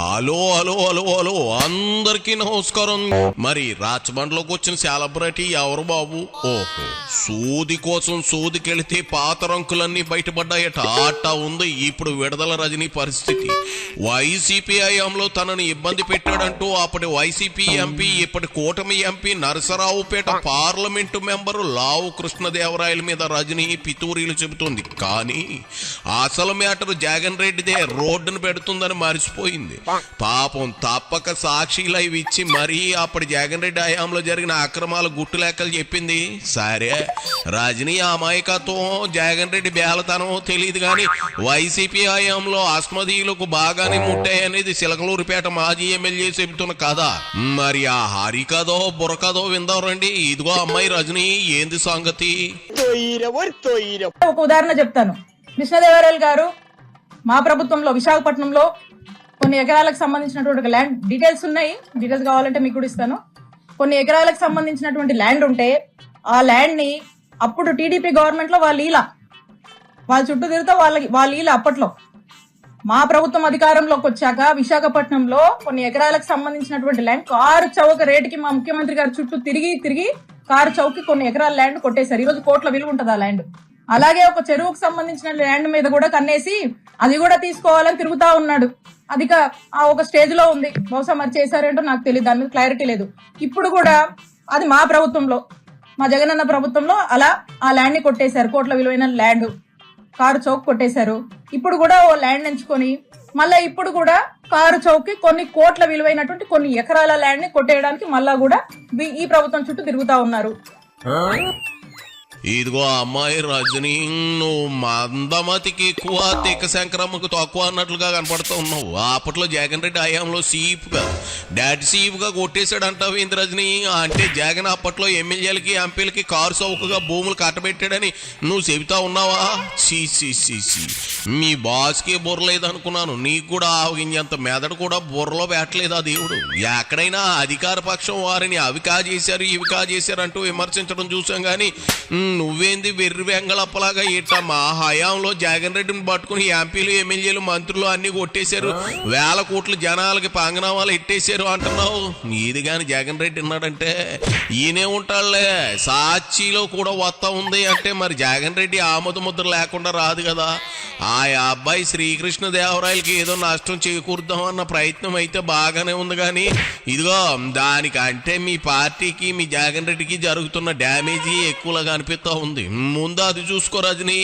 Hello hello hello hello అందరికీ నమస్కారం. మరి రాచబండ్లోకి వచ్చిన సెలబ్రిటీ ఎవరు బాబు? ఓహో, సూది కోసం సూదికెళితే పాత రంకులన్నీ బయటపడ్డాయట. ఆట ఉంది ఇప్పుడు విడుదల రజనీ పరిస్థితి. వైసీపీ హయాంలో తనను ఇబ్బంది పెట్టాడంటూ అప్పటి వైసీపీ ఎంపీ ఇప్పటి కూటమి ఎంపీ నరసరావుపేట పార్లమెంటు మెంబరు లావు కృష్ణదేవరాయల మీద రజనీ పితూరీలు చెబుతుంది. కానీ అసలు మ్యాటర్ జగన్ రెడ్డిదే రోడ్డును పెడుతుందని మరిచిపోయింది. పాపం తప్పక సాక్షిలు ఇచ్చి మరీ అప్పటి జగన్ రెడ్డి హయాంలో జరిగిన అక్రమాల గుట్టు లెక్కలు చెప్పింది. సరే, రజనీ అమాయకత్వం జగన్ రెడ్డి బేలతనం తెలియదు కానీ వైసీపీ హయాంలో అస్మదీయులకు బాగానే ముట్టాయనేది సిలకలూరుపేట మాజీ ఎమ్మెల్యే చెబుతున్న కథ. మరి ఆ హరికథో బుర్రకథో విందాం రండి. ఇదిగో అమ్మాయి రజనీ, ఏంది సంగతి? ఒక ఉదాహరణ చెప్తాను. కృష్ణదేవరాయలు గారు మా ప్రభుత్వంలో విశాఖపట్నంలో కొన్ని ఎకరాలకు సంబంధించినటువంటి ల్యాండ్ డీటెయిల్స్ ఉన్నాయి. డీటెయిల్స్ కావాలంటే మీకు కూడా ఇస్తాను. కొన్ని ఎకరాలకు సంబంధించినటువంటి ల్యాండ్ ఉంటే ఆ ల్యాండ్ ని అప్పుడు టీడీపీ గవర్నమెంట్ లో వాళ్ళ చుట్టూ తిరుగుతా వాళ్ళ అప్పట్లో మా ప్రభుత్వం అధికారంలోకి వచ్చాక విశాఖపట్నంలో కొన్ని ఎకరాలకు సంబంధించినటువంటి ల్యాండ్ కారు చౌక రేటుకి మా ముఖ్యమంత్రి గారు చుట్టూ తిరిగి కారు చౌకి కొన్ని ఎకరాల ల్యాండ్ కొట్టేశారు. ఈరోజు కోట్ల విలువ ఉంటుంది ఆ ల్యాండ్. అలాగే ఒక చెరువుకు సంబంధించిన ల్యాండ్ మీద కూడా కన్నేసి అది కూడా తీసుకోవాలని తిరుగుతా ఉన్నాడు. అది ఒక స్టేజ్ లో ఉంది. బహుశా మరి చేశారేంటో నాకు తెలియదు, దాని మీద క్లారిటీ లేదు. ఇప్పుడు కూడా అది మా ప్రభుత్వంలో, మా జగనన్న ప్రభుత్వంలో అలా ఆ ల్యాండ్ ని కొట్టేశారు. కోట్ల విలువైన ల్యాండ్ కారు చౌక్ కొట్టేశారు. ఇప్పుడు కూడా ఓ ల్యాండ్ ఎంచుకొని మళ్ళా ఇప్పుడు కూడా కారు చౌక్ కొన్ని కోట్ల విలువైనటువంటి కొన్ని ఎకరాల ల్యాండ్ ని కొట్టేయడానికి మళ్ళా కూడా ఈ ప్రభుత్వం చుట్టూ తిరుగుతా ఉన్నారు. ఇదిగో అమ్మాయి రజనీ, నువ్వు మందమతికి ఎక్కువ తిక్క సంక్రమకు తక్కువ అన్నట్లుగా కనపడుతూ ఉన్నావు. అప్పట్లో జగన్ రెడ్డి హయాంలో డాడీ సీపుగా కొట్టేశాడంటావు ఏంది రజనీ? అంటే జగన్ అప్పట్లో ఎమ్మెల్యేలకి ఎంపీలకి కారు చౌకగా భూములు కట్టబెట్టాడని నువ్వు చెబుతా ఉన్నావా? సి మీ బాస్కి బుర్ర లేదనుకున్నాను. నీకు కూడా ఆవగించేంత మెదడు కూడా బుర్రలో పెట్టలేదు ఆ దేవుడు. ఎక్కడైనా అధికార పక్షం వారిని అవి కాజేశారు ఇవి కాజేశారు అంటూ విమర్శించడం చూసాం కానీ నువ్వేంది వెర్రి వెంగళప్పలాగా ఇట్లా మా హయాంలో జగన్ రెడ్డిని పట్టుకుని ఎంపీలు ఎమ్మెల్యేలు మంత్రులు అన్ని కొట్టేశారు, 1000 కోట్లు జనాలకి పంగనామాలు ఎట్టేశారు అంటున్నావు. ఇది కానీ జగన్ రెడ్డి ఉన్నాడంటే ఈయనే ఉంటాడులే. సాక్షిలో కూడా వస్తా ఉంది అంటే మరి జగన్ రెడ్డి ఆమోద ముద్ర లేకుండా రాదు కదా. ఆ అబ్బాయి శ్రీకృష్ణదేవరాయలకి ఏదో నష్టం చేకూరుద్దాం అన్న ప్రయత్నం అయితే బాగానే ఉంది కానీ ఇదిగో దానికంటే మీ పార్టీకి మీ జగన్ రెడ్డికి జరుగుతున్న డ్యామేజీ ఎక్కువగా అనిపిస్తా ఉంది. ముందు అది చూసుకో రజనీ.